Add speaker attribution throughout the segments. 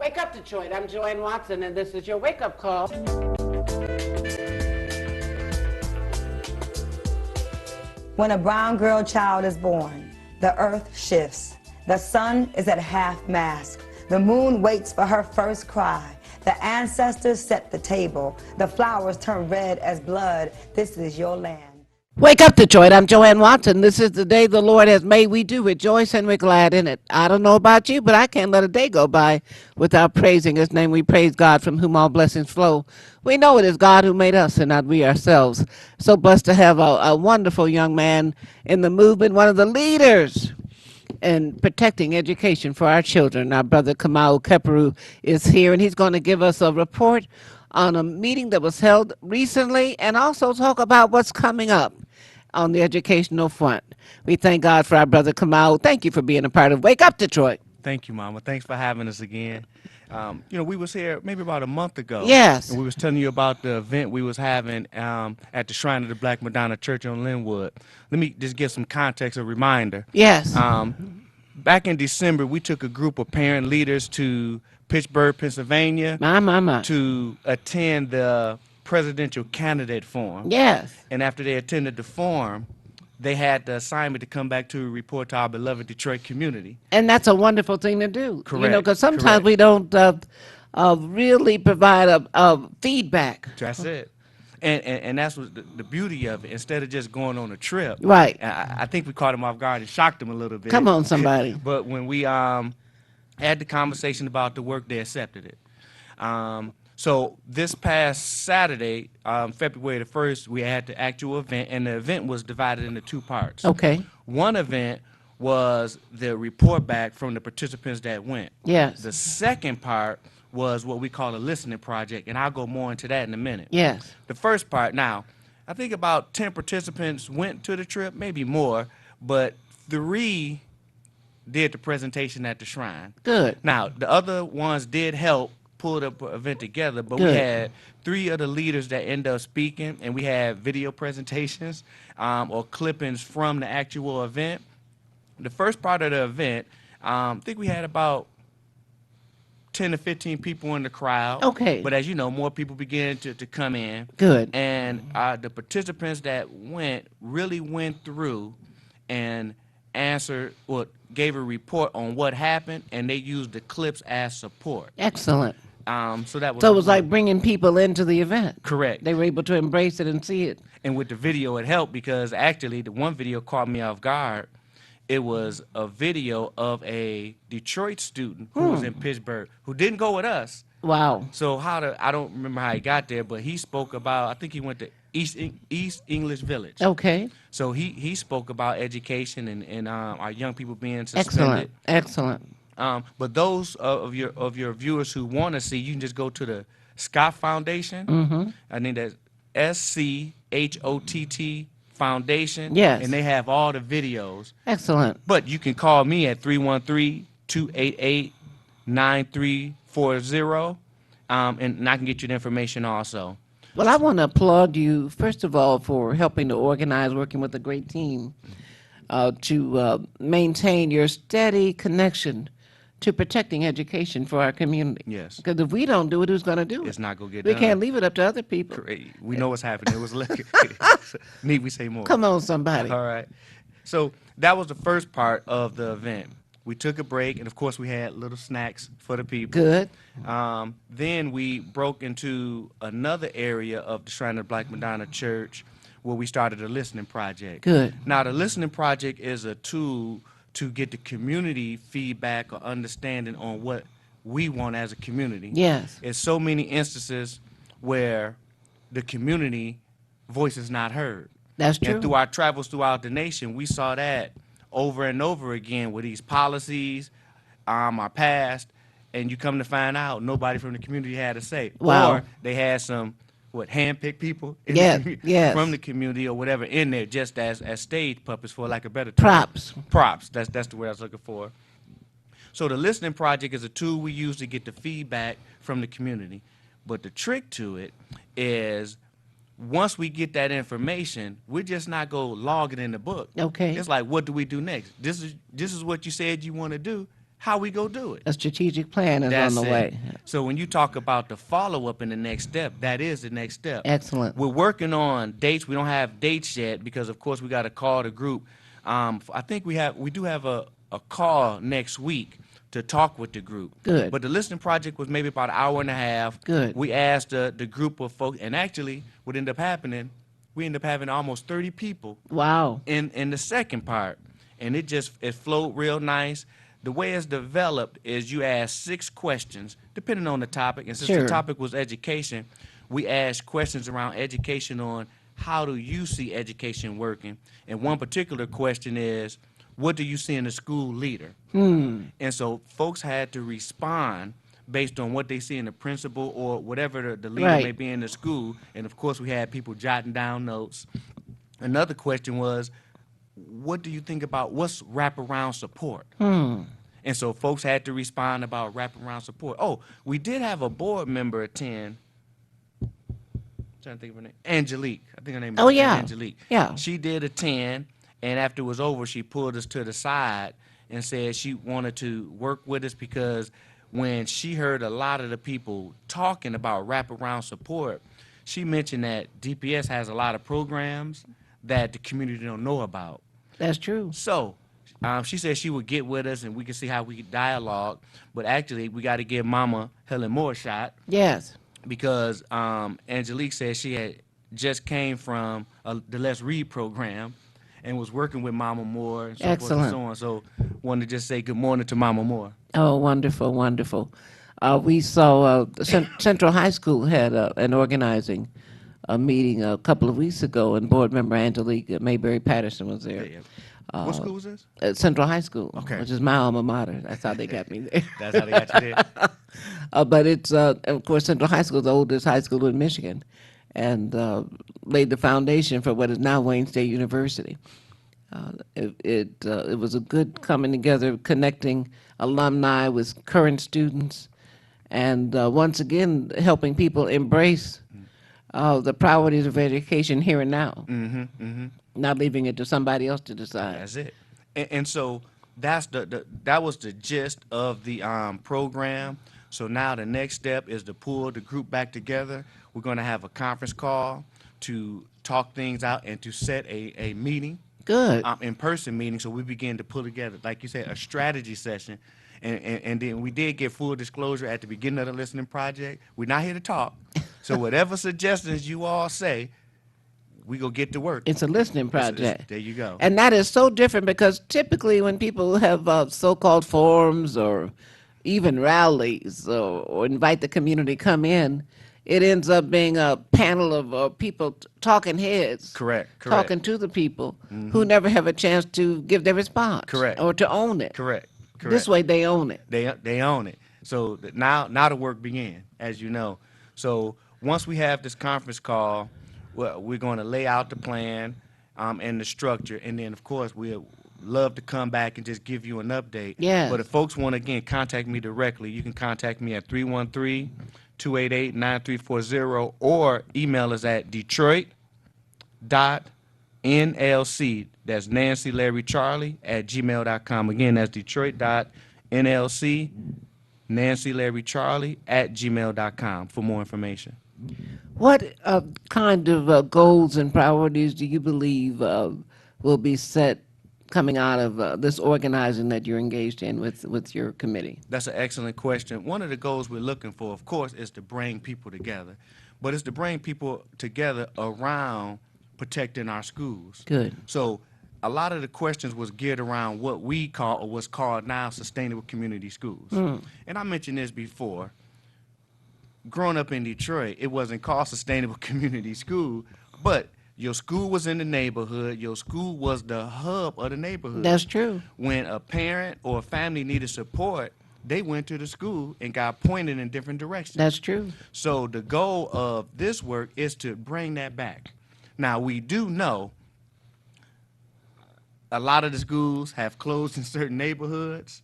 Speaker 1: Wake up, Detroit. I'm Joanne Watson, and this is your wake-up call.
Speaker 2: When a brown girl child is born, the earth shifts. The sun is at half-mast. The moon waits for her first cry. The ancestors set the table. The flowers turn red as blood. This is your land.
Speaker 1: Wake up, Detroit. I'm Joanne Watson. This is the day the Lord has made. We do rejoice and we're glad in it. I don't know about you, but I can't let a day go by without praising His name. We praise God from whom all blessings flow. We know it is God who made us and not we ourselves. So blessed to have a wonderful young man in the movement, one of the leaders in protecting education for our children. Our brother Kamau Keperu is here, and he's going to give us a report on a meeting that was held recently and also talk about what's coming up on the educational front. We thank God for our brother Kamau. Thank you for being a part of Wake Up Detroit.
Speaker 3: Thank you, Mama. Thanks for having us again. We was here maybe about a month ago.
Speaker 1: Yes.
Speaker 3: And we was telling you about the event we was having at the Shrine of the Black Madonna Church on Linwood. Let me just give some context, a reminder.
Speaker 1: Yes.
Speaker 3: Back in December, we took a group of parent leaders to Pittsburgh, Pennsylvania,
Speaker 1: My.
Speaker 3: to attend the presidential candidate forum.
Speaker 1: Yes.
Speaker 3: And after they attended the forum, they had the assignment to come back to report to our beloved Detroit community.
Speaker 1: And that's a wonderful thing to do.
Speaker 3: Correct.
Speaker 1: You know, because sometimes
Speaker 3: Correct.
Speaker 1: we don't really provide a feedback.
Speaker 3: That's it. And that's what the beauty of it. Instead of just going on a trip.
Speaker 1: Right.
Speaker 3: I think we caught them off guard and shocked them a little bit.
Speaker 1: Come on, somebody.
Speaker 3: But when we had the conversation about the work, they accepted it. So this past Saturday, February the 1st, we had the actual event, and the event was divided into two parts.
Speaker 1: Okay.
Speaker 3: One event was the report back from the participants that went.
Speaker 1: Yes.
Speaker 3: The second part was what we call a listening project, and I'll go more into that in a minute.
Speaker 1: Yes.
Speaker 3: The first part, now, I think about 10 participants went to the trip, maybe more, but 3 did the presentation at the shrine.
Speaker 1: Good.
Speaker 3: Now, the other ones did help pull the event together, but we
Speaker 1: Good.
Speaker 3: had 3 of the leaders that ended up speaking, and we had video presentations or clippings from the actual event. The first part of the event, I think we had about 10 to 15 people in the crowd.
Speaker 1: Okay.
Speaker 3: But as you know, more people began to come in.
Speaker 1: Good.
Speaker 3: And the participants that went really went through and answered or gave a report on what happened, and they used the clips as support.
Speaker 1: Excellent.
Speaker 3: So that was
Speaker 1: So it was like bringing people into the event.
Speaker 3: correct.
Speaker 1: They were able to embrace it and see it.
Speaker 3: And with the video, it helped because actually the one video caught me off guard. It was a video of a Detroit student who was in Pittsburgh who didn't go with us.
Speaker 1: Wow.
Speaker 3: So I don't remember how he got there, but he spoke about, I think he went to East English Village.
Speaker 1: Okay.
Speaker 3: So he spoke about education and our young people being suspended.
Speaker 1: Excellent.
Speaker 3: But those of your viewers who want to see, you can just go to the Scott Foundation. Mm-hmm. I think that's SCHOTT Foundation.
Speaker 1: Yes.
Speaker 3: And they have all the videos.
Speaker 1: Excellent.
Speaker 3: But you can call me at 313-288-9340, and I can get you the information also.
Speaker 1: Well, I want to applaud you, first of all, for helping to organize, working with a great team to maintain your steady connection to protecting education for our community.
Speaker 3: Yes.
Speaker 1: Because if we don't do it, who's going to do it?
Speaker 3: It's not going to get
Speaker 1: We
Speaker 3: done.
Speaker 1: can't leave it up to other people.
Speaker 3: Great. We know what's happening. It was need we say more.
Speaker 1: Come on, somebody.
Speaker 3: All right. So that was the first part of the event. We took a break, and of course we had little snacks for the people.
Speaker 1: Good.
Speaker 3: Then we broke into another area of the Shrine of the Black Madonna Church where we started a listening project.
Speaker 1: Good.
Speaker 3: Now, the listening project is a tool to get the community feedback or understanding on what we want as a community.
Speaker 1: Yes.
Speaker 3: There's so many instances where the community voice is not heard.
Speaker 1: That's true.
Speaker 3: And through our travels throughout the nation, we saw that over and over again with these policies, our past, and you come to find out nobody from the community had a say.
Speaker 1: Wow.
Speaker 3: Or they had some, hand-picked people in
Speaker 1: Yeah,
Speaker 3: the,
Speaker 1: yes.
Speaker 3: from the community or whatever in there just as stage puppets, for lack of a better term.
Speaker 1: Props.
Speaker 3: Props, that's the word I was looking for. So the listening project is a tool we use to get the feedback from the community. But the trick to it is once we get that information, we're just not going to log it in the book.
Speaker 1: Okay.
Speaker 3: It's like, what do we do next? This is what you said you want to do. how we go do it.
Speaker 1: A strategic plan is
Speaker 3: That's
Speaker 1: on the
Speaker 3: it.
Speaker 1: way.
Speaker 3: So when you talk about the follow up and the next step, that is the next step.
Speaker 1: Excellent.
Speaker 3: We're working on dates. We don't have dates yet because, of course, we got to call the group. I think we do have a call next week to talk with the group.
Speaker 1: Good.
Speaker 3: But the listening project was maybe about an hour and a half.
Speaker 1: Good.
Speaker 3: We asked the group of folks, and actually, what ended up happening, we ended up having almost 30 people
Speaker 1: Wow.
Speaker 3: in the second part, and it flowed real nice. The way it's developed is you ask 6 questions depending on the topic, and since
Speaker 1: Sure.
Speaker 3: the topic was education, we asked questions around education on how do you see education working, and one particular question is, what do you see in a school leader? And so folks had to respond based on what they see in the principal or whatever the leader
Speaker 1: Right.
Speaker 3: may be in the school, and of course we had people jotting down notes. Another question was, what do you think about what's wraparound support? And so folks had to respond about wraparound support. Oh, we did have a board member attend. Trying to think of her name. Angelique. I think her name is
Speaker 1: Oh, yeah.
Speaker 3: Angelique.
Speaker 1: Yeah.
Speaker 3: She did attend, and after it was over, she pulled us to the side and said she wanted to work with us because when she heard a lot of the people talking about wraparound support, she mentioned that DPS has a lot of programs that the community don't know about.
Speaker 1: That's true.
Speaker 3: So she said she would get with us and we could see how we could dialogue. But actually, we got to give Mama Helen Moore a shot
Speaker 1: Yes.
Speaker 3: because Angelique said she had just came from the Let's Read program and was working with Mama Moore and so forth and
Speaker 1: Excellent.
Speaker 3: so on. So wanted to just say good morning to Mama Moore.
Speaker 1: Oh, wonderful, wonderful. We saw Central High School had an organizing meeting a couple of weeks ago, and board member Angelique Mayberry Patterson was there.
Speaker 3: Yeah. What school was this?
Speaker 1: At Central High School,
Speaker 3: Okay.
Speaker 1: which is my alma mater. That's how they got me there.
Speaker 3: That's how they got you there.
Speaker 1: But it's, of course, Central High School is the oldest high school in Michigan, and laid the foundation for what is now Wayne State University. It was a good coming together, connecting alumni with current students, and once again helping people embrace the priorities of education here and now. Not leaving it to somebody else to decide.
Speaker 3: That's it. And so that's that was the gist of the program. So now the next step is to pull the group back together. We're going to have a conference call to talk things out and to set a meeting,
Speaker 1: Good.
Speaker 3: in-person meeting. So we begin to pull together, like you said, a strategy session. And then we did get full disclosure at the beginning of the listening project. We're not here to talk. So whatever suggestions you all say, we go get to work.
Speaker 1: It's a listening
Speaker 3: It's-
Speaker 1: project.
Speaker 3: there you go.
Speaker 1: And that is so different because typically when people have so-called forums or even rallies or invite the community come in, it ends up being a panel of people talking heads.
Speaker 3: Correct.
Speaker 1: Talking to the people who never have a chance to give their response.
Speaker 3: Correct.
Speaker 1: Or to own it.
Speaker 3: Correct.
Speaker 1: This way they own it.
Speaker 3: They own it. So now the work began, as you know. So once we have this conference call, we're going to lay out the plan and the structure, and then of course we'll love to come back and just give you an update.
Speaker 1: Yes.
Speaker 3: But if folks want to again contact me directly, you can contact me at 313-288-9340 or email us at Detroit.nlc. That's Nancy Larry Charlie at gmail.com. Again, that's Detroit.nlc, Nancy Larry Charlie at gmail.com for more information.
Speaker 1: What kind of goals and priorities do you believe will be set coming out of this organizing that you're engaged in with your committee?
Speaker 3: That's an excellent question. One of the goals we're looking for, of course, is to bring people together. But it's to bring people together around protecting our schools.
Speaker 1: Good.
Speaker 3: So a lot of the questions was geared around what we call, or what's called now, sustainable community schools. And I mentioned this before. Growing up in Detroit, it wasn't called sustainable community school, but your school was in the neighborhood. Your school was the hub of the neighborhood.
Speaker 1: That's true.
Speaker 3: When a parent or a family needed support, they went to the school and got pointed in different directions.
Speaker 1: That's true.
Speaker 3: So the goal of this work is to bring that back. Now, we do know a lot of the schools have closed in certain neighborhoods.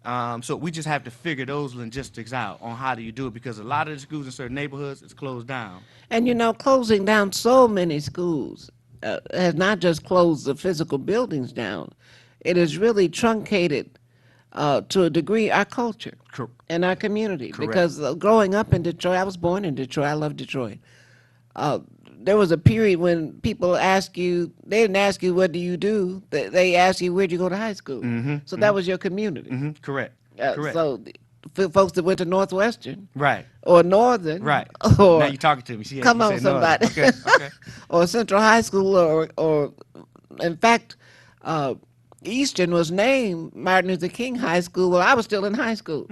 Speaker 3: So we just have to figure those logistics out on how do you do it, because a lot of the schools in certain neighborhoods is closed down.
Speaker 1: And you know, closing down so many schools has not just closed the physical buildings down, it has really truncated to a degree, our culture and our community.
Speaker 3: Correct.
Speaker 1: Because growing up in Detroit, I was born in Detroit. I love Detroit. There was a period when people ask you, they didn't ask you, what do you do? They asked you, where'd you go to high school? So that was your community.
Speaker 3: Correct. Correct.
Speaker 1: So folks that went to Northwestern
Speaker 3: Right.
Speaker 1: or Northern,
Speaker 3: Right.
Speaker 1: or
Speaker 3: Now you're talking to me. See,
Speaker 1: come
Speaker 3: you
Speaker 1: on,
Speaker 3: said no.
Speaker 1: somebody,
Speaker 3: Okay. Okay.
Speaker 1: or Central High School, or in fact, Eastern was named Martin Luther King High School. Well, I was still in high school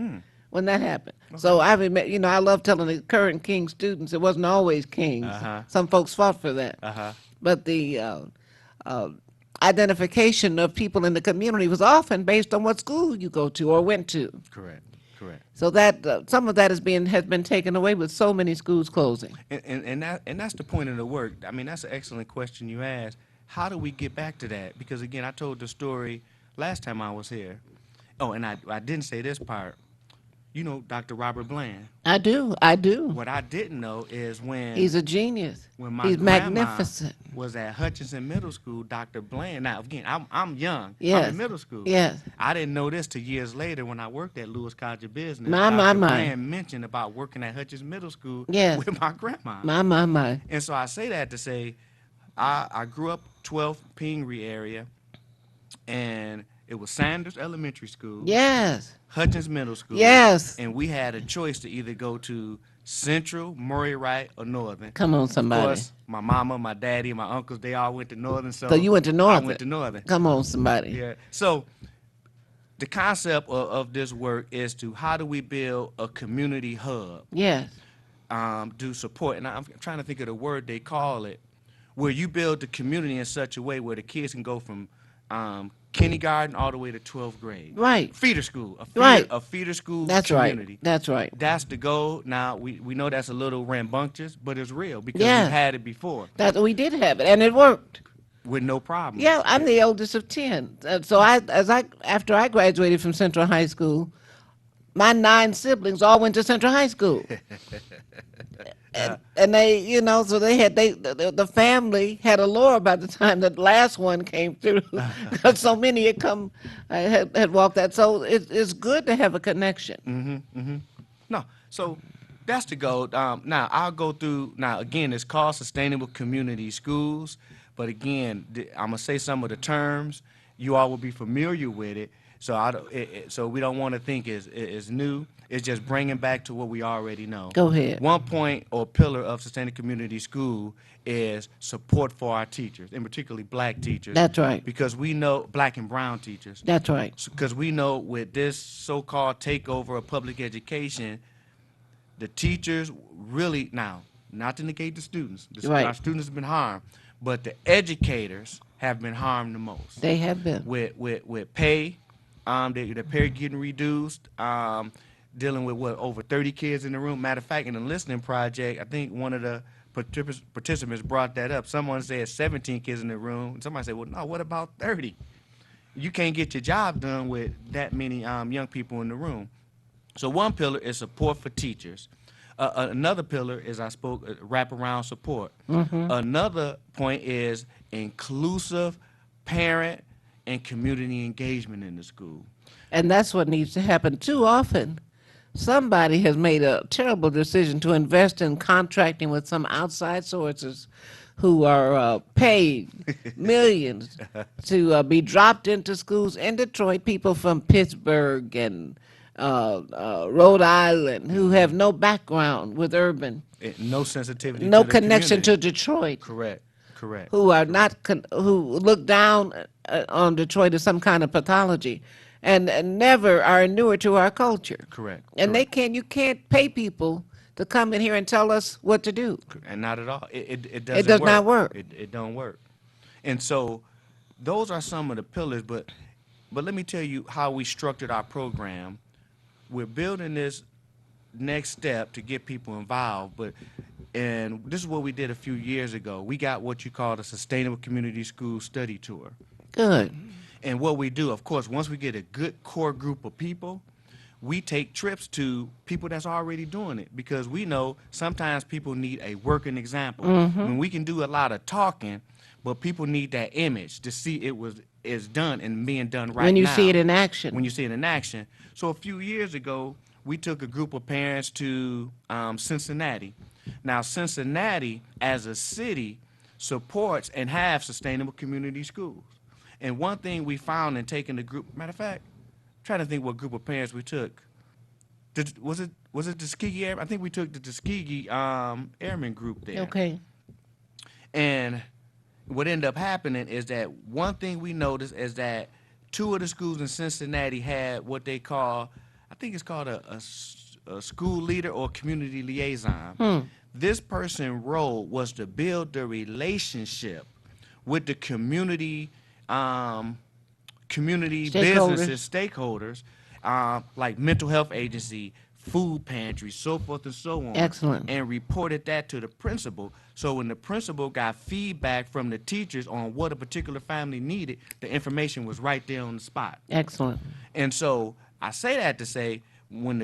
Speaker 1: when that happened. So I remember, I love telling the current King students it wasn't always Kings. Some folks fought for that. But the identification of people in the community was often based on what school you go to or went to.
Speaker 3: Correct. Correct.
Speaker 1: So that some of that has been taken away with so many schools closing.
Speaker 3: And that's the point of the work. I mean, that's an excellent question you asked. How do we get back to that? Because again, I told the story last time I was here. Oh, and I didn't say this part. You know Dr. Robert Bland.
Speaker 1: I do.
Speaker 3: What I didn't know is when
Speaker 1: He's a genius.
Speaker 3: when my
Speaker 1: He's
Speaker 3: grandma
Speaker 1: magnificent.
Speaker 3: was at Hutchinson Middle School, Dr. Bland. Now again, I'm young.
Speaker 1: Yes.
Speaker 3: I'm in middle school.
Speaker 1: Yes.
Speaker 3: I didn't know this till years later when I worked at Lewis College of Business.
Speaker 1: My.
Speaker 3: Bland mentioned about working at Hutchinson Middle School
Speaker 1: Yes.
Speaker 3: with my grandma.
Speaker 1: My.
Speaker 3: And so I say that to say, I grew up 12th Pingree area, and it was Sanders Elementary School,
Speaker 1: Yes.
Speaker 3: Hutchins Middle School,
Speaker 1: Yes.
Speaker 3: and we had a choice to either go to Central, Murray Wright, or Northern.
Speaker 1: Come on,
Speaker 3: Of
Speaker 1: somebody.
Speaker 3: course, my mama, my daddy, my uncles, they all went to Northern.
Speaker 1: So you went to
Speaker 3: I
Speaker 1: Northern.
Speaker 3: went to Northern.
Speaker 1: Come on, somebody.
Speaker 3: Yeah. So the concept of this work is to how do we build a community hub
Speaker 1: Yes.
Speaker 3: to support, and I'm trying to think of the word they call it, where you build the community in such a way where the kids can go from kindergarten all the way to 12th grade.
Speaker 1: Right.
Speaker 3: Feeder school.
Speaker 1: Right.
Speaker 3: A feeder school
Speaker 1: That's
Speaker 3: community.
Speaker 1: right. That's right.
Speaker 3: That's the goal. Now, we know that's a little rambunctious, but it's real because
Speaker 1: Yeah.
Speaker 3: we've had it before
Speaker 1: That we did have it, and it worked.
Speaker 3: with no problem.
Speaker 1: Yeah, I'm the oldest of 10. So after I graduated from Central High School, my 9 siblings all went to Central High School. And they, so the family had a lore by the time the last one came through, because so many had walked that. So it's good to have a connection.
Speaker 3: No, so that's the goal. Now, I'll go through, now, again, it's called Sustainable Community Schools, but again, I'm going to say some of the terms. You all will be familiar with it, so we don't want to think it's new. It's just bringing back to what we already know.
Speaker 1: Go ahead.
Speaker 3: One point or pillar of Sustainable Community School is support for our teachers, and particularly black teachers.
Speaker 1: That's right.
Speaker 3: Because we know, black and brown teachers.
Speaker 1: That's right.
Speaker 3: Because we know with this so-called takeover of public education, the teachers really, now, not to negate the students.
Speaker 1: Right.
Speaker 3: Our students have been harmed, but the educators have been harmed the most.
Speaker 1: They have been.
Speaker 3: With pay, their pay getting reduced, dealing with over 30 kids in the room. Matter of fact, in the listening project, I think one of the participants brought that up. Someone said 17 kids in the room. Somebody said, well, no, what about 30? You can't get your job done with that many young people in the room. So one pillar is support for teachers. Another pillar is, I spoke, wraparound support. Another point is inclusive parent and community engagement in the school.
Speaker 1: And that's what needs to happen. Too often, somebody has made a terrible decision to invest in contracting with some outside sources who are paid millions to be dropped into schools in Detroit, people from Pittsburgh and Rhode Island who have no background with urban,
Speaker 3: No sensitivity
Speaker 1: no
Speaker 3: to the
Speaker 1: connection to
Speaker 3: community.
Speaker 1: Detroit,
Speaker 3: Correct.
Speaker 1: who are not who look down on Detroit as some kind of pathology, and never are inured to our culture.
Speaker 3: Correct.
Speaker 1: And you can't pay people to come in here and tell us what to do.
Speaker 3: And not at all. It doesn't
Speaker 1: does not work.
Speaker 3: It don't work. And so those are some of the pillars, but let me tell you how we structured our program. We're building this next step to get people involved, and this is what we did a few years ago. We got what you call the Sustainable Community School Study Tour.
Speaker 1: Good.
Speaker 3: And what we do, of course, once we get a good core group of people, we take trips to people that's already doing it because we know sometimes people need a working example. When we can do a lot of talking, but people need that image to see is done and being done right
Speaker 1: When you
Speaker 3: now.
Speaker 1: see it in action.
Speaker 3: When you see it in action. So a few years ago, we took a group of parents to Cincinnati. Now, Cincinnati as a city supports and have sustainable community schools. And one thing we found in taking the group, matter of fact, trying to think what group of parents we took. Was it the Tuskegee Airmen? I think we took the Tuskegee Airmen group there.
Speaker 1: Okay.
Speaker 3: And what ended up happening is that one thing we noticed is that two of the schools in Cincinnati had what they call, I think it's called a school leader or community liaison. This person's role was to build the relationship with the community businesses, stakeholders, like mental health agency, food pantry, so forth and so on.
Speaker 1: Excellent.
Speaker 3: And reported that to the principal. So when the principal got feedback from the teachers on what a particular family needed, the information was right there on the spot.
Speaker 1: Excellent.
Speaker 3: And so I say that to say, when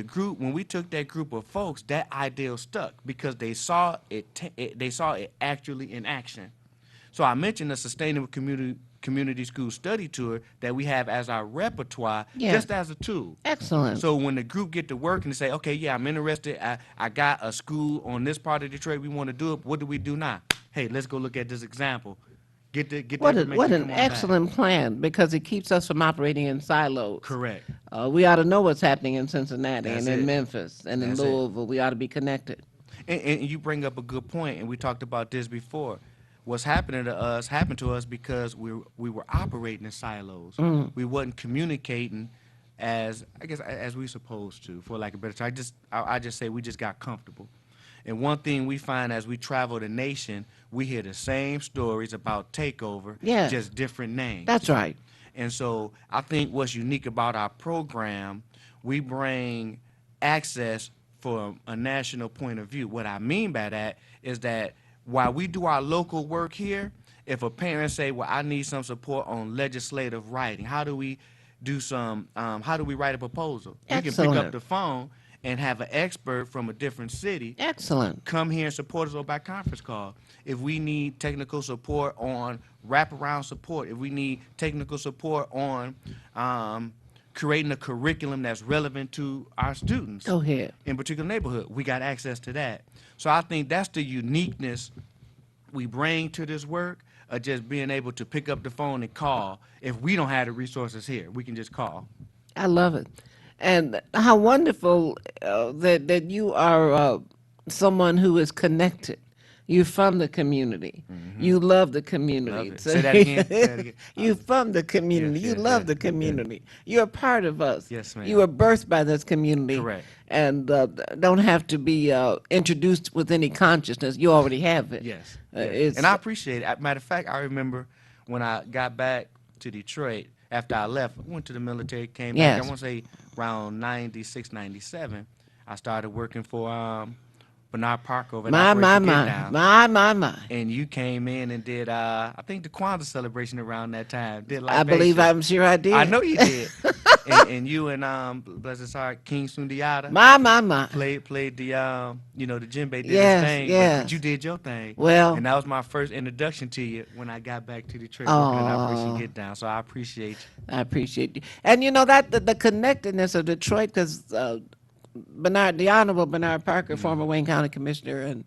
Speaker 3: we took that group of folks, that ideal stuck because they saw it actually in action. So I mentioned the Sustainable Community School Study Tour that we have as our repertoire, just as a tool.
Speaker 1: Excellent.
Speaker 3: So when the group get to work and they say, okay, yeah, I'm interested. I got a school on this part of Detroit. We want to do it. What do we do now? Hey, let's go look at this example. Get the
Speaker 1: What
Speaker 3: information,
Speaker 1: an
Speaker 3: come on back.
Speaker 1: excellent plan, because it keeps us from operating in silos.
Speaker 3: Correct.
Speaker 1: We ought to know what's happening in Cincinnati
Speaker 3: That's
Speaker 1: and in
Speaker 3: it.
Speaker 1: Memphis and
Speaker 3: That's
Speaker 1: in
Speaker 3: it.
Speaker 1: Louisville. We ought to be connected.
Speaker 3: And you bring up a good point, and we talked about this before. What's happening to us happened to us because we were operating in silos. We wasn't communicating as we supposed to, for lack of a better term. I just say we just got comfortable. And one thing we find as we travel the nation, we hear the same stories about takeover,
Speaker 1: Yeah.
Speaker 3: just different names.
Speaker 1: That's right.
Speaker 3: And so I think what's unique about our program, we bring access from a national point of view. What I mean by that is that while we do our local work here, if a parent say, well, I need some support on legislative writing, how do we write a proposal? You can pick
Speaker 1: Excellent.
Speaker 3: up the phone and have an expert from a different city
Speaker 1: Excellent.
Speaker 3: come here and support us or by conference call. If we need technical support on wraparound support, if we need technical support on creating a curriculum that's relevant to our students
Speaker 1: Go ahead.
Speaker 3: in particular neighborhood, we got access to that. So I think that's the uniqueness we bring to this work, of just being able to pick up the phone and call. If we don't have the resources here, we can just call.
Speaker 1: I love it. And how wonderful that you are someone who is connected. You're from the community. You love the community.
Speaker 3: Love it. Say that again. Say that again.
Speaker 1: You're from the community.
Speaker 3: Yes,
Speaker 1: You
Speaker 3: yes,
Speaker 1: love
Speaker 3: yes,
Speaker 1: the
Speaker 3: yes.
Speaker 1: community. You're a part of us.
Speaker 3: Yes, ma'am.
Speaker 1: You were birthed by this community.
Speaker 3: Correct.
Speaker 1: And don't have to be introduced with any consciousness. You already have it.
Speaker 3: Yes.
Speaker 1: It's,
Speaker 3: And I appreciate it. Matter of fact, I remember when I got back to Detroit after I left, I went to the military, came
Speaker 1: Yes.
Speaker 3: back, I want to say around 96, 97. I started working for Bernard Parker over at Operation Get Down.
Speaker 1: my.
Speaker 3: And you came in and did, I think, the Kwanzaa celebration around that time. Did
Speaker 1: I believe
Speaker 3: libations.
Speaker 1: I'm sure I did.
Speaker 3: I know you did. and you and bless his heart, King Sundiata
Speaker 1: My.
Speaker 3: played the the djembe did
Speaker 1: Yes,
Speaker 3: his thing,
Speaker 1: yes.
Speaker 3: but you did your thing.
Speaker 1: Well-
Speaker 3: and that was my first introduction to you when I got back to Detroit working at Operation
Speaker 1: Aw.
Speaker 3: Get Down. So I appreciate you.
Speaker 1: I appreciate you. And you know that the connectedness of Detroit, because the Honorable Bernard Parker, former Wayne County Commissioner and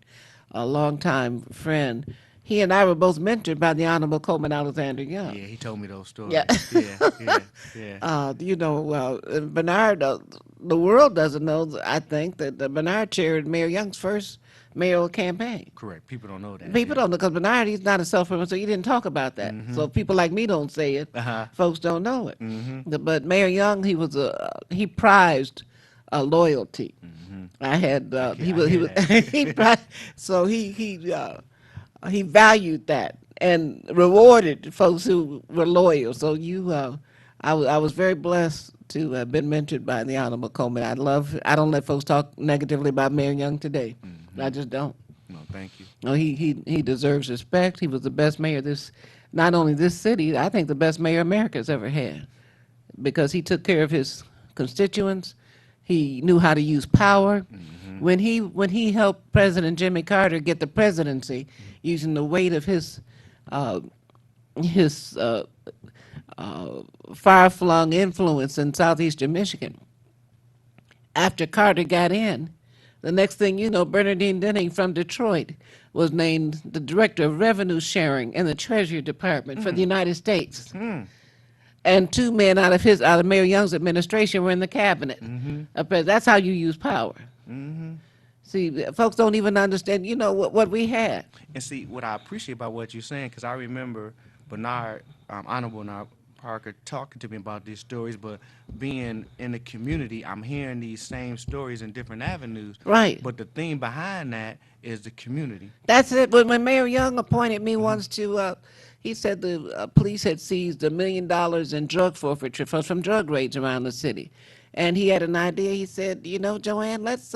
Speaker 1: a longtime friend, he and I were both mentored by the Honorable Coleman Alexander Young.
Speaker 3: Yeah, he told me those stories.
Speaker 1: Yeah.
Speaker 3: yeah.
Speaker 1: Bernard, the world doesn't know, I think, that Bernard chaired Mayor Young's first mayoral campaign.
Speaker 3: Correct. People don't know that.
Speaker 1: People don't know, because Bernard, he's not a self-promoter, so he didn't talk about that. So people like me don't say it.
Speaker 3: Uh-huh.
Speaker 1: Folks don't know it. But Mayor Young, he prized loyalty. I had he was
Speaker 3: hear that.
Speaker 1: he prized, so he valued that and rewarded folks who were loyal. So I was very blessed to have been mentored by the Honorable Coleman. I don't let folks talk negatively about Mayor Young today. I just don't.
Speaker 3: No, thank you.
Speaker 1: No, he deserves respect. He was the best mayor not only this city, I think the best mayor America's ever had, because he took care of his constituents. He knew how to use power. When he helped President Jimmy Carter get the presidency, using the weight of his far-flung influence in southeastern Michigan. After Carter got in, the next thing you know, Bernadine Denning from Detroit was named the director of revenue sharing in the Treasury Department for the United States. And two men out of Mayor Young's administration were in the cabinet. That's how you use power. See, folks don't even understand, what we had.
Speaker 3: And see, what I appreciate about what you're saying, because I remember Bernard, Honorable Bernard Parker, talking to me about these stories, but being in the community, I'm hearing these same stories in different avenues.
Speaker 1: Right.
Speaker 3: But the thing behind that is the community.
Speaker 1: That's it. When Mayor Young appointed me once to, he said the police had seized $1 million in drug forfeiture from drug raids around the city. And he had an idea. He said, Joanne, let's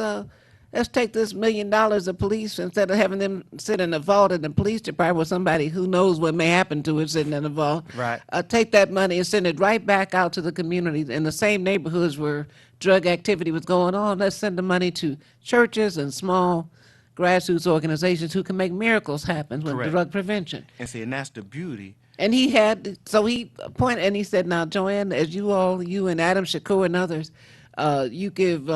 Speaker 1: take this $1 million of police, instead of having them sit in a vault in the police department with somebody who knows what may happen to it sitting in a vault.
Speaker 3: Right.
Speaker 1: Take that money and send it right back out to the community in the same neighborhoods where drug activity was going on. Let's send the money to churches and small grassroots organizations who can make miracles happen with
Speaker 3: Correct.
Speaker 1: drug prevention.
Speaker 3: And see, and that's the beauty.
Speaker 1: And he pointed and he said, now, Joanne, as you and Adam Shakur and others, you give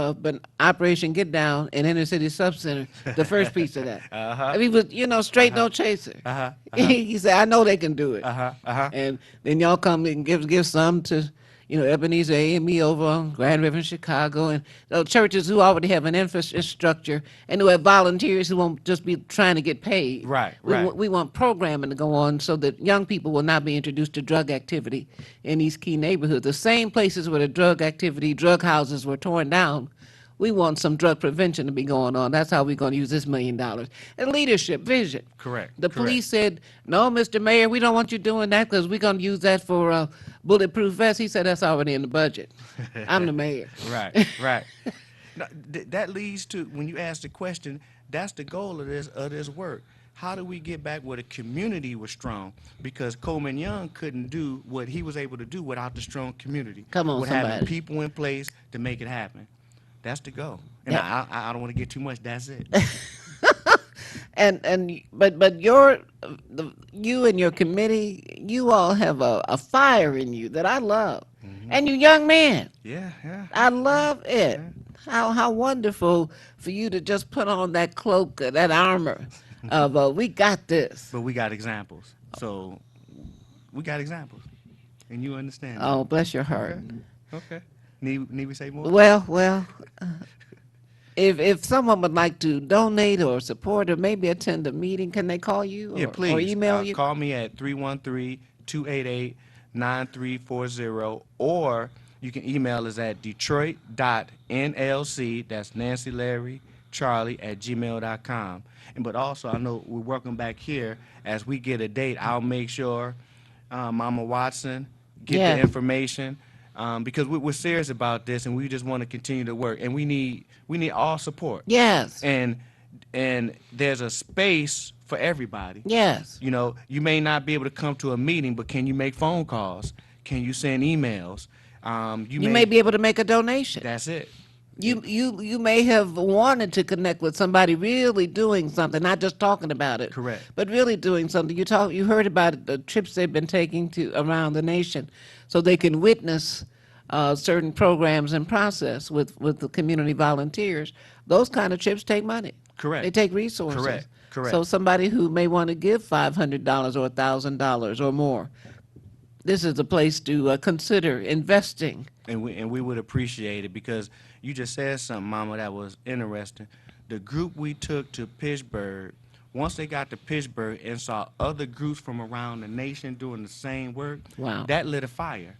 Speaker 1: Operation Get Down and Inner City Subcenter the first piece of that. And he was, straight no chaser. He said, I know they can do it. And then y'all come and give some to, Ebenezer AME over on Grand River in Chicago, and churches who already have an infrastructure and who have volunteers who won't just be trying to get paid.
Speaker 3: Right.
Speaker 1: We want programming to go on so that young people will not be introduced to drug activity in these key neighborhoods. The same places where the drug houses were torn down, we want some drug prevention to be going on. That's how we're going to use this $1 million. And leadership, vision.
Speaker 3: Correct.
Speaker 1: The police said, no, Mr. Mayor, we don't want you doing that because we're going to use that for bulletproof vests. He said, that's already in the budget. I'm the mayor.
Speaker 3: Right. Now, that leads to, when you ask the question, that's the goal of this work. How do we get back where the community was strong? Because Coleman Young couldn't do what he was able to do without the strong community.
Speaker 1: Come on,
Speaker 3: with
Speaker 1: somebody.
Speaker 3: having people in place to make it happen. That's the goal. And
Speaker 1: Yeah.
Speaker 3: I don't want to get too much. That's it.
Speaker 1: But you and your committee, you all have a fire in you that I love. And you young men,
Speaker 3: Yeah.
Speaker 1: I love it. How wonderful for you to just put on that cloak, that armor of we got this.
Speaker 3: But we got examples. So we got examples. And you understand.
Speaker 1: Oh, bless your heart.
Speaker 3: Okay. Need we say more?
Speaker 1: Well, if someone would like to donate or support or maybe attend a meeting, can they call you?
Speaker 3: Yeah, please.
Speaker 1: Or email you?
Speaker 3: Call me at 313-288-9340, or you can email us at detroit.nlc, that's Nancy Larry Charlie at gmail.com. But also, I know we're welcome back here. As we get a date, I'll make sure Mama Watson get
Speaker 1: Yeah.
Speaker 3: the information. Because we're serious about this, and we just want to continue to work, and we need all support.
Speaker 1: Yes.
Speaker 3: And there's a space for everybody.
Speaker 1: Yes.
Speaker 3: You may not be able to come to a meeting, but can you make phone calls? Can you send emails?
Speaker 1: You may be able to make a donation.
Speaker 3: That's it.
Speaker 1: You may have wanted to connect with somebody really doing something, not just talking about it.
Speaker 3: Correct.
Speaker 1: But really doing something. You heard about it, the trips they've been taking to around the nation, so they can witness certain programs and process with the community volunteers. Those kind of trips take money.
Speaker 3: Correct.
Speaker 1: They take resources.
Speaker 3: Correct.
Speaker 1: So somebody who may want to give $500 or $1,000 or more, this is a place to consider investing.
Speaker 3: And we would appreciate it, because you just said something, Mama, that was interesting. The group we took to Pittsburgh, once they got to Pittsburgh and saw other groups from around the nation doing the same work,
Speaker 1: Wow.
Speaker 3: that lit a fire.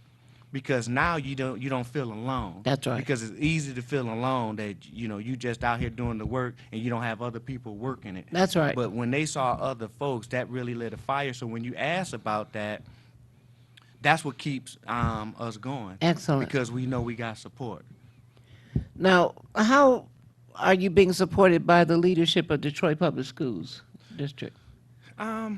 Speaker 3: Because now you don't feel alone.
Speaker 1: That's right.
Speaker 3: Because it's easy to feel alone that you just out here doing the work and you don't have other people working it.
Speaker 1: That's right.
Speaker 3: But when they saw other folks, that really lit a fire. So when you ask about that, that's what keeps us going.
Speaker 1: Excellent.
Speaker 3: Because we know we got support.
Speaker 1: Now, how are you being supported by the leadership of Detroit Public Schools District? Now,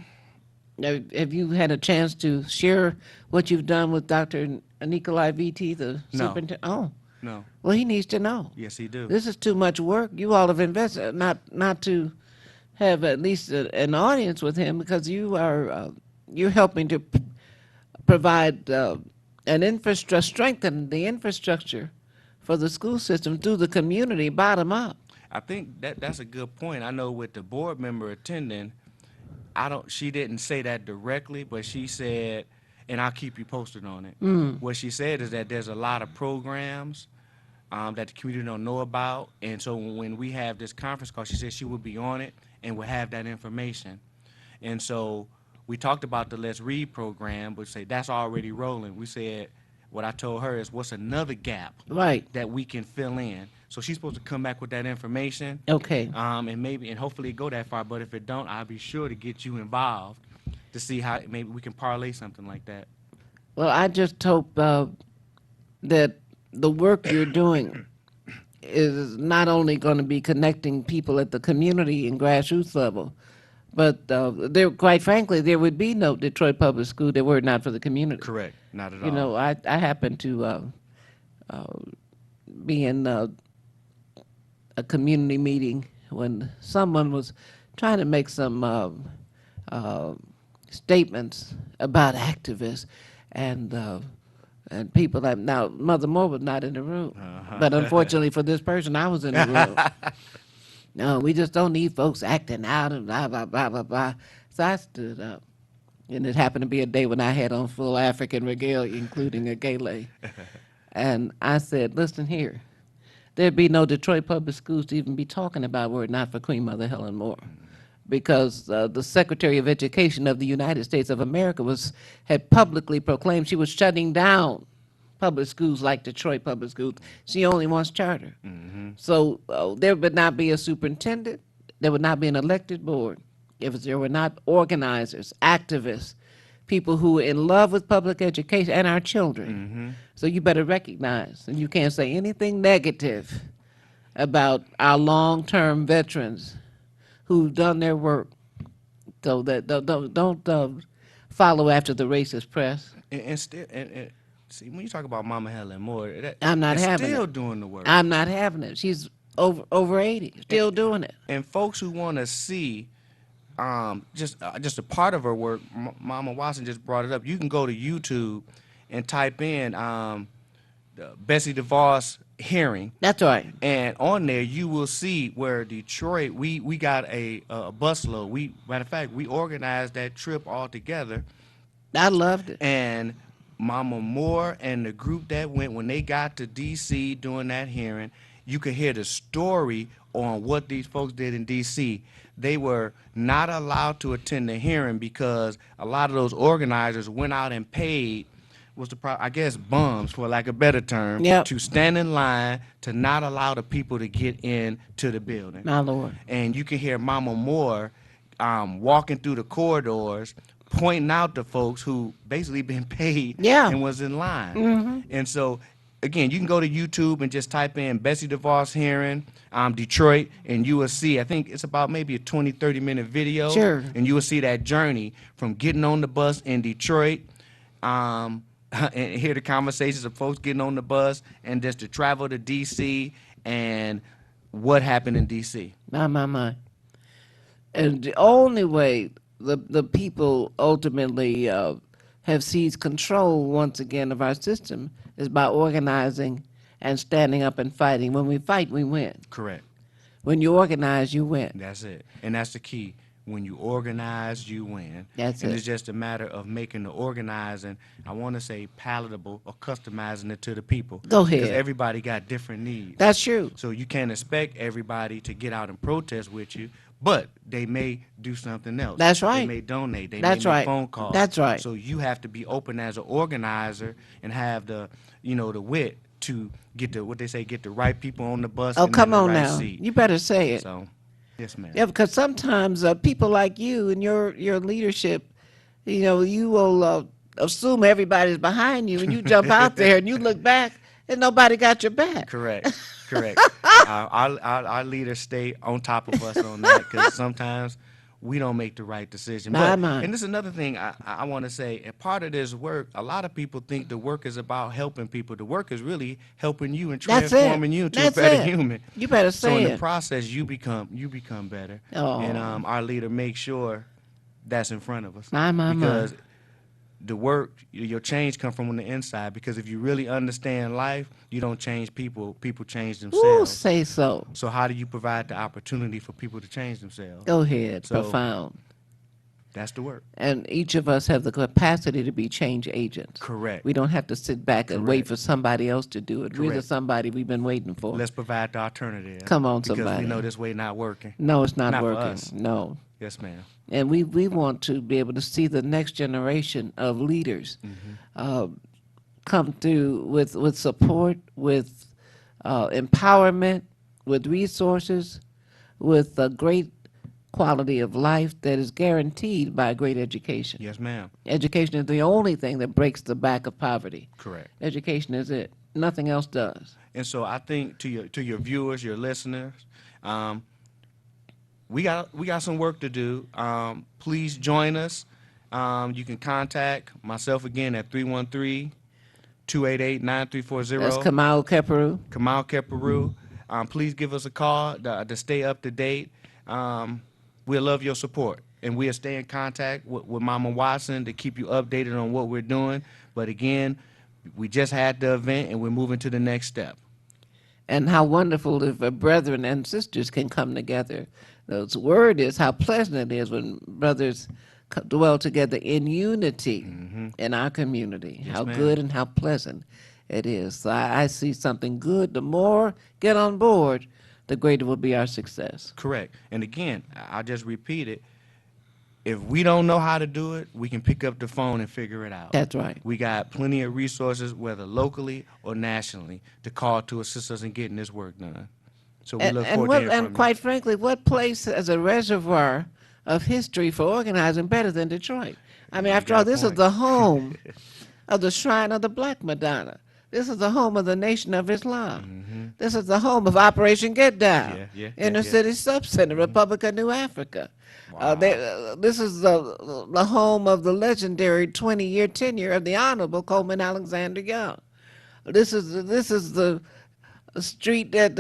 Speaker 1: have you had a chance to share what you've done with Dr. Nikolai Viti, the
Speaker 3: No.
Speaker 1: superintendent? Oh,
Speaker 3: No.
Speaker 1: Well, he needs to know.
Speaker 3: Yes, he do.
Speaker 1: This is too much work. You all have invested not to have at least an audience with him because you're helping to provide an infrastructure, strengthen the infrastructure for the school system through the community, bottom up.
Speaker 3: I think that's a good point. I know with the board member attending, she didn't say that directly, but she said, and I'll keep you posted on it. What she said is that there's a lot of programs that the community don't know about, and so when we have this conference call, she said she would be on it and would have that information. And so we talked about the Let's Read program, but say that's already rolling. We said, what I told her is, what's another gap
Speaker 1: Right.
Speaker 3: that we can fill in? So she's supposed to come back with that information.
Speaker 1: Okay.
Speaker 3: And hopefully it go that far. But if it don't, I'll be sure to get you involved to see how maybe we can parlay something like that.
Speaker 1: Well, I just hope that the work you're doing is not only going to be connecting people at the community and grassroots level, but quite frankly, there would be no Detroit Public School that were not for the community.
Speaker 3: Correct. Not at all.
Speaker 1: You know, I happen to be in a community meeting when someone was trying to make some statements about activists and people that now Mother Moore was not in the room, but unfortunately for this person, I was in the room. No, we just don't need folks acting out and blah blah blah blah blah. So I stood up, and it happened to be a day when I had on full African regalia, including a gele, and I said, "Listen here, there'd be no Detroit Public Schools to even be talking about were it not for Queen Mother Helen Moore." Because the Secretary of Education of the United States of America had publicly proclaimed she was shutting down public schools like Detroit Public Schools. She only wants charter. So there would not be a superintendent. There would not be an elected board if there were not organizers, activists, people who are in love with public education and our children. So you better recognize, and you can't say anything negative about our long-term veterans who've done their work. So that don't follow after the racist press.
Speaker 3: And still, and see, when you talk about Mama Helen Moore,
Speaker 1: I'm not having
Speaker 3: still
Speaker 1: it.
Speaker 3: doing the work.
Speaker 1: I'm not having it. She's over 80, still doing it.
Speaker 3: And folks who want to see just a part of her work, Mama Watson just brought it up. You can go to YouTube and type in the Bessie DeVos hearing.
Speaker 1: That's right.
Speaker 3: And on there, you will see where Detroit, we got a busload. Matter of fact, we organized that trip all together.
Speaker 1: I loved it.
Speaker 3: And Mama Moore and the group that went, when they got to D.C. doing that hearing, you could hear the story on what these folks did in D.C. They were not allowed to attend the hearing because a lot of those organizers went out and paid, bums, for lack of a better term,
Speaker 1: Yep.
Speaker 3: to stand in line to not allow the people to get into the building.
Speaker 1: My Lord.
Speaker 3: And you can hear Mama Moore walking through the corridors, pointing out to folks who basically been paid
Speaker 1: Yeah.
Speaker 3: and was in line. And so, again, you can go to YouTube and just type in Bessie DeVos hearing, Detroit, and you will see, I think it's about maybe a 20, 30-minute video.
Speaker 1: Sure.
Speaker 3: And you will see that journey from getting on the bus in Detroit, and hear the conversations of folks getting on the bus, and just to travel to D.C. and what happened in D.C.
Speaker 1: My. And the only way the people ultimately have seized control once again of our system is by organizing and standing up and fighting. When we fight, we win.
Speaker 3: Correct.
Speaker 1: When you organize, you win.
Speaker 3: That's it. And that's the key. When you organize, you win.
Speaker 1: That's
Speaker 3: and
Speaker 1: it.
Speaker 3: It's just a matter of making the organizing, I want to say palatable, or customizing it to the people.
Speaker 1: Go ahead.
Speaker 3: Because everybody got different needs.
Speaker 1: That's true.
Speaker 3: So you can't expect everybody to get out and protest with you, but they may do something else.
Speaker 1: That's right.
Speaker 3: They may donate. They
Speaker 1: That's
Speaker 3: may make
Speaker 1: right.
Speaker 3: phone calls.
Speaker 1: That's right.
Speaker 3: So you have to be open as an organizer and have the wit to get the right people on the bus.
Speaker 1: Oh,
Speaker 3: and
Speaker 1: come
Speaker 3: in the
Speaker 1: on
Speaker 3: right
Speaker 1: now.
Speaker 3: seat.
Speaker 1: You better say it.
Speaker 3: So, yes, ma'am.
Speaker 1: Yeah, because sometimes people like you and your leadership, you will assume everybody's behind you, and you jump out there and you look back and nobody got your back.
Speaker 3: Correct. Our leaders stay on top of us on that, because sometimes we don't make the right decision.
Speaker 1: My,
Speaker 3: But
Speaker 1: my.
Speaker 3: and this is another thing I want to say. And part of this work, a lot of people think the work is about helping people. The work is really helping you and
Speaker 1: That's it.
Speaker 3: transforming you into
Speaker 1: That's
Speaker 3: a better
Speaker 1: it.
Speaker 3: human.
Speaker 1: You better
Speaker 3: So
Speaker 1: say
Speaker 3: in the
Speaker 1: it.
Speaker 3: process, you become better. And
Speaker 1: Oh.
Speaker 3: our leader makes sure that's in front of us.
Speaker 1: My.
Speaker 3: Because the work, your change come from on the inside. Because if you really understand life, you don't change people. People change
Speaker 1: Ooh,
Speaker 3: themselves.
Speaker 1: say so.
Speaker 3: So how do you provide the opportunity for people to change themselves?
Speaker 1: Go ahead.
Speaker 3: So-
Speaker 1: Profound.
Speaker 3: That's the work.
Speaker 1: And each of us have the capacity to be change agents.
Speaker 3: Correct.
Speaker 1: We don't have to sit back and wait
Speaker 3: Correct.
Speaker 1: for somebody else to do it. We're the
Speaker 3: Correct.
Speaker 1: somebody we've been waiting for.
Speaker 3: Let's provide the alternative.
Speaker 1: Come on,
Speaker 3: because
Speaker 1: somebody.
Speaker 3: we know this way not working.
Speaker 1: No, it's not
Speaker 3: Not for
Speaker 1: working.
Speaker 3: us.
Speaker 1: No.
Speaker 3: Yes, ma'am.
Speaker 1: And we want to be able to see the next generation of leaders come through with support, with empowerment, with resources, with a great quality of life that is guaranteed by great education.
Speaker 3: Yes, ma'am.
Speaker 1: Education is the only thing that breaks the back of poverty.
Speaker 3: Correct.
Speaker 1: Education is it. Nothing else does.
Speaker 3: And so I think to your viewers, your listeners, we got some work to do. Please join us. You can contact myself again at 313-288-9340.
Speaker 1: That's Kamal Keperu.
Speaker 3: Kamal Keperu. Please give us a call to stay up to date. We'll love your support. And we'll stay in contact with Mama Watson to keep you updated on what we're doing. But again, we just had the event and we're moving to the next step.
Speaker 1: And how wonderful if brethren and sisters can come together. The word is how pleasant it is when brothers dwell together in unity in our community.
Speaker 3: Yes,
Speaker 1: How
Speaker 3: ma'am.
Speaker 1: good and how pleasant it is. So I see something good. The more get on board, the greater will be our success.
Speaker 3: Correct. And again, I'll just repeat it. If we don't know how to do it, we can pick up the phone and figure it out.
Speaker 1: That's right.
Speaker 3: We got plenty of resources, whether locally or nationally, to call to assist us in getting this work done. So we look forward to hearing from you.
Speaker 1: Quite frankly, what place has a reservoir of history for organizing better than Detroit? I mean, after
Speaker 3: got
Speaker 1: all,
Speaker 3: a
Speaker 1: this is
Speaker 3: point.
Speaker 1: the home of the Shrine of the Black Madonna. This is the home of the Nation of Islam. This is the home of Operation Get Down,
Speaker 3: Yeah, yeah,
Speaker 1: Inner
Speaker 3: yeah.
Speaker 1: City Subcenter, Republic of New Africa. This is the home of the legendary 20-year tenure of the Honorable Coleman Alexander Young. This is the street that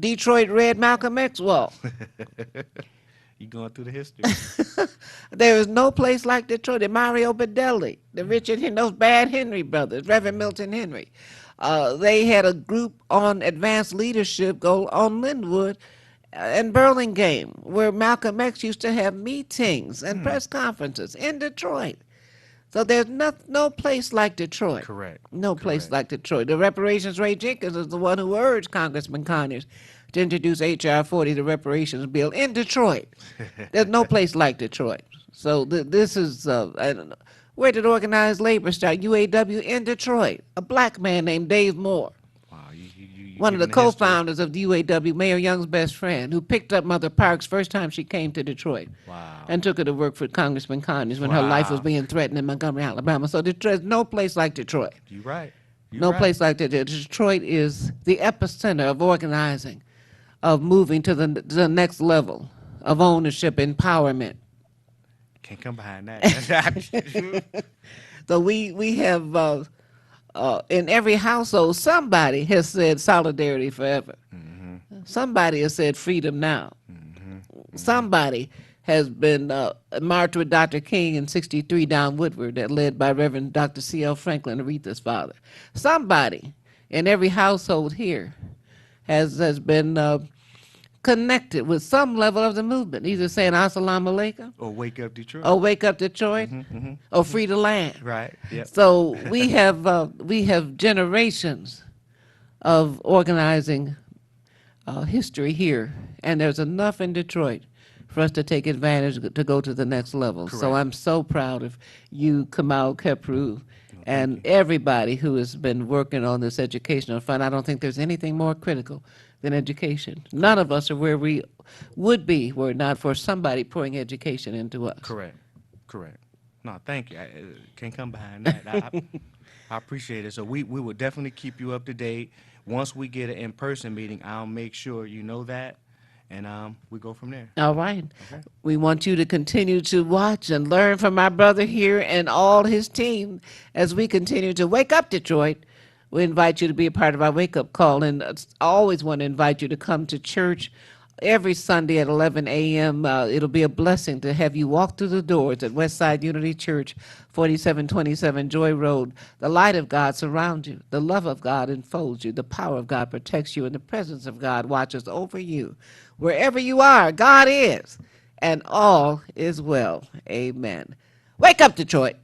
Speaker 1: Detroit Red Malcolm X walked.
Speaker 3: You going through the history.
Speaker 1: There is no place like Detroit. The Mario Bedelli, the Richard Henry, those bad Henry brothers, Reverend Milton Henry. They had a group on advanced leadership go on Linwood and Burlingame, where Malcolm X used to have meetings and press conferences in Detroit. So there's no place like Detroit.
Speaker 3: Correct.
Speaker 1: No place
Speaker 3: Correct.
Speaker 1: like Detroit. The reparations, Ray Jenkins is the one who urged Congressman Conyers to introduce H.R. 40, the reparations bill, in Detroit. There's no place like Detroit. So this is, I don't know. Where did organized labor start? UAW in Detroit. A black man named Dave Moore,
Speaker 3: Wow, you
Speaker 1: one of the
Speaker 3: giving history.
Speaker 1: co-founders of the UAW, Mayor Young's best friend, who picked up Mother Parks first time she came to Detroit.
Speaker 3: Wow.
Speaker 1: And took her to work for Congressman Conyers when her life was
Speaker 3: Wow.
Speaker 1: being threatened in Montgomery, Alabama. So there's no place like Detroit.
Speaker 3: You right. You
Speaker 1: No
Speaker 3: right.
Speaker 1: place like that. Detroit is the epicenter of organizing, of moving to the next level of ownership, empowerment.
Speaker 3: Can't come behind that.
Speaker 1: So we have in every household somebody has said solidarity forever. Somebody has said freedom now. Somebody has been marched with Dr. King in '63 down Woodward, that led by Reverend Dr. C.L. Franklin, Aretha's father. Somebody in every household here has been connected with some level of the movement, either saying Assalamu alaikum,
Speaker 3: Or wake up Detroit.
Speaker 1: or wake up Detroit, or free the land.
Speaker 3: Right. Yep.
Speaker 1: So we have generations of organizing history here, and there's enough in Detroit for us to take advantage to go to the next level. So
Speaker 3: Correct.
Speaker 1: I'm so proud of you, Kamal Keperu, and everybody who has been working on this educational front. I don't think there's anything more critical than education. None of us are where we would be were it not for somebody pouring education into us.
Speaker 3: Correct. Correct. No, thank you. I can't come behind that. I appreciate it. So we will definitely keep you up to date. Once we get an in-person meeting, I'll make sure you know that. and we go from there.
Speaker 1: All right.
Speaker 3: Okay.
Speaker 1: We want you to continue to watch and learn from our brother here and all his team as we continue to wake up Detroit. We invite you to be a part of our wake up call, and I always want to invite you to come to church every Sunday at 11 a.m. It'll be a blessing to have you walk through the doors at Westside Unity Church, 4727 Joy Road. The light of God surrounds you. The love of God enfolds you. The power of God protects you, and the presence of God watches over you. Wherever you are, God is, and all is well. Amen. Wake up, Detroit.